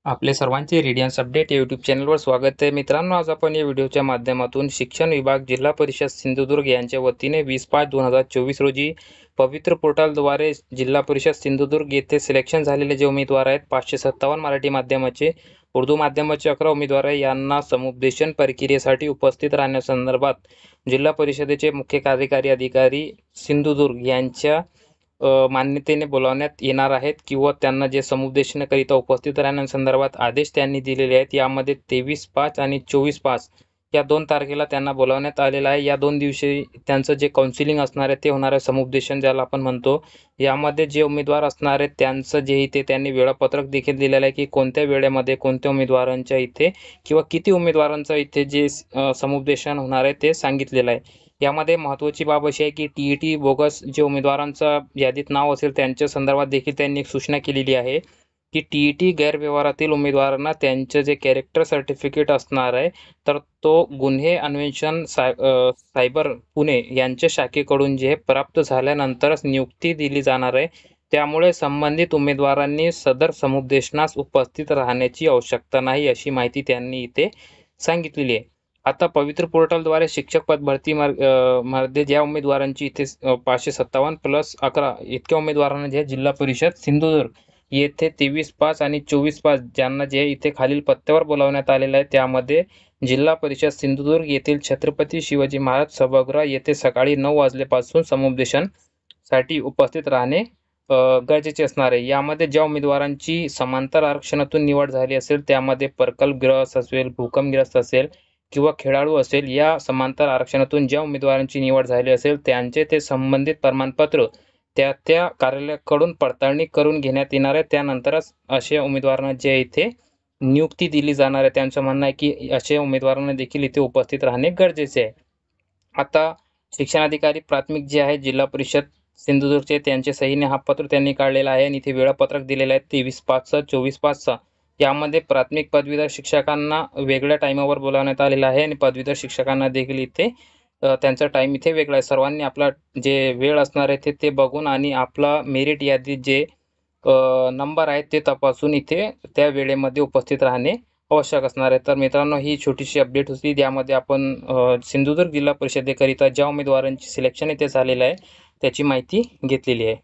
आपले सर्वांचे Radiance update या यूट्यूब चॅनलवर स्वागत आहे. मित्रांनो, आज आपण या व्हिडिओच्या माध्यमातून शिक्षण विभाग जिल्हा परिषद सिंधुदुर्ग यांच्या वतीने 20/5/2024 रोजी पवित्र पोर्टलद्वारे जिल्हा परिषद सिंधुदुर्ग येथे सिलेक्शन झालेले जे उमेदवार आहेत 557 मराठी माध्यमाचे, उर्दू माध्यमाचे 11 उमेदवार आहे यांना समुपदेशन प्रक्रियेसाठी उपस्थित राहण्यासंदर्भात जिल्हा परिषदेचे मुख्य कार्यकारी अधिकारी सिंधुदुर्ग यांच्या मान्यतेने बोलावण्यात येणार आहेत किंवा त्यांना जे समुपदेशनाकरिता उपस्थित राहण्यासंदर्भात आदेश त्यांनी दिलेले आहेत. यामध्ये 23/5 आणि 24/5 या 2 तारखेला त्यांना बोलावण्यात आलेलं आहे. या 2 दिवशी त्यांचं जे काउन्सिलिंग असणार आहे ते होणार आहे, समुपदेशन ज्याला आपण म्हणतो. यामध्ये जे उमेदवार असणार आहेत त्यांचं जे इथे त्यांनी वेळापत्रक देखील दिलेलं आहे की कोणत्या वेळेमध्ये कोणत्या उमेदवारांच्या इथे किंवा किती उमेदवारांचं इथे जे समुपदेशन होणार आहे ते सांगितलेलं आहे. यामध्ये महत्त्वाची बाब अशी आहे की TET बोगस जे उमेदवारांचा यादीत नाव असेल त्यांच्या संदर्भात देखील त्यांनी एक सूचना केलेली आहे की TET गैरव्यवहारातील उमेदवारांना त्यांचं जे कॅरेक्टर सर्टिफिकेट असणार आहे तर तो गुन्हे अन्वेषण सायबर पुणे यांच्या शाखेकडून जे प्राप्त झाल्यानंतरच नियुक्ती दिली जाणार आहे. त्यामुळे संबंधित उमेदवारांनी सदर समुपदेशनास उपस्थित राहण्याची आवश्यकता नाही, अशी माहिती त्यांनी इथे सांगितलेली आहे. आता पवित्र पोर्टलद्वारे शिक्षक पद भरती मध्ये ज्या उमेदवारांची इथे 557 प्लस 11 इतक्या उमेदवारांना जे जिल्हा परिषद सिंधुदुर्ग येथे 23/5 आणि 24/5 ज्यांना जे इथे खालील पत्त्यावर बोलावण्यात आलेलं आहे, त्यामध्ये जिल्हा परिषद सिंधुदुर्ग येथील छत्रपती शिवाजी महाराज सभागृह येथे सकाळी 9 वाजल्यापासून समुपदेशनसाठी उपस्थित राहणे गरजेचे असणार आहे. यामध्ये ज्या उमेदवारांची समांतर आरक्षणातून निवड झाली असेल त्यामध्ये प्रकल्पग्रस्त असेल, भूकंपग्रस्त असेल किंवा खेळाडू असेल, या समांतर आरक्षणातून ज्या उमेदवारांची निवड झाली असेल त्यांचे ते संबंधित प्रमाणपत्र त्या कार्यालयाकडून पडताळणी करून घेण्यात येणार आहे. त्यानंतरच अशा उमेदवारांना जे इथे नियुक्ती दिली जाणार आहे. त्यांचं म्हणणं आहे की अशा उमेदवारांना देखील इथे उपस्थित राहणे गरजेचे आहे. आता शिक्षणाधिकारी प्राथमिक जे आहे जिल्हा परिषद सिंधुदुर्गचे त्यांच्या सहीने हा पत्र त्यांनी काढलेला आहे आणि इथे वेळापत्रक दिलेलं आहे 23/5 24/5. यामध्ये प्राथमिक पदवीधर शिक्षकांना वेगळ्या टाईमावर बोलावण्यात आलेलं आहे आणि पदवीधर शिक्षकांना देखील इथे त्यांचा टाईम इथे वेगळा आहे. सर्वांनी आपला जे वेळ असणार आहे ते बघून आणि आपला मेरिट यादीत जे नंबर आहेत ते तपासून इथे त्या वेळेमध्ये उपस्थित राहणे आवश्यक असणार आहे. तर मित्रांनो, ही छोटीशी अपडेट होती. यामध्ये आपण सिंधुदुर्ग जिल्हा परिषदेकरिता ज्या उमेदवारांची सिलेक्शन इथे झालेलं आहे त्याची माहिती घेतलेली आहे.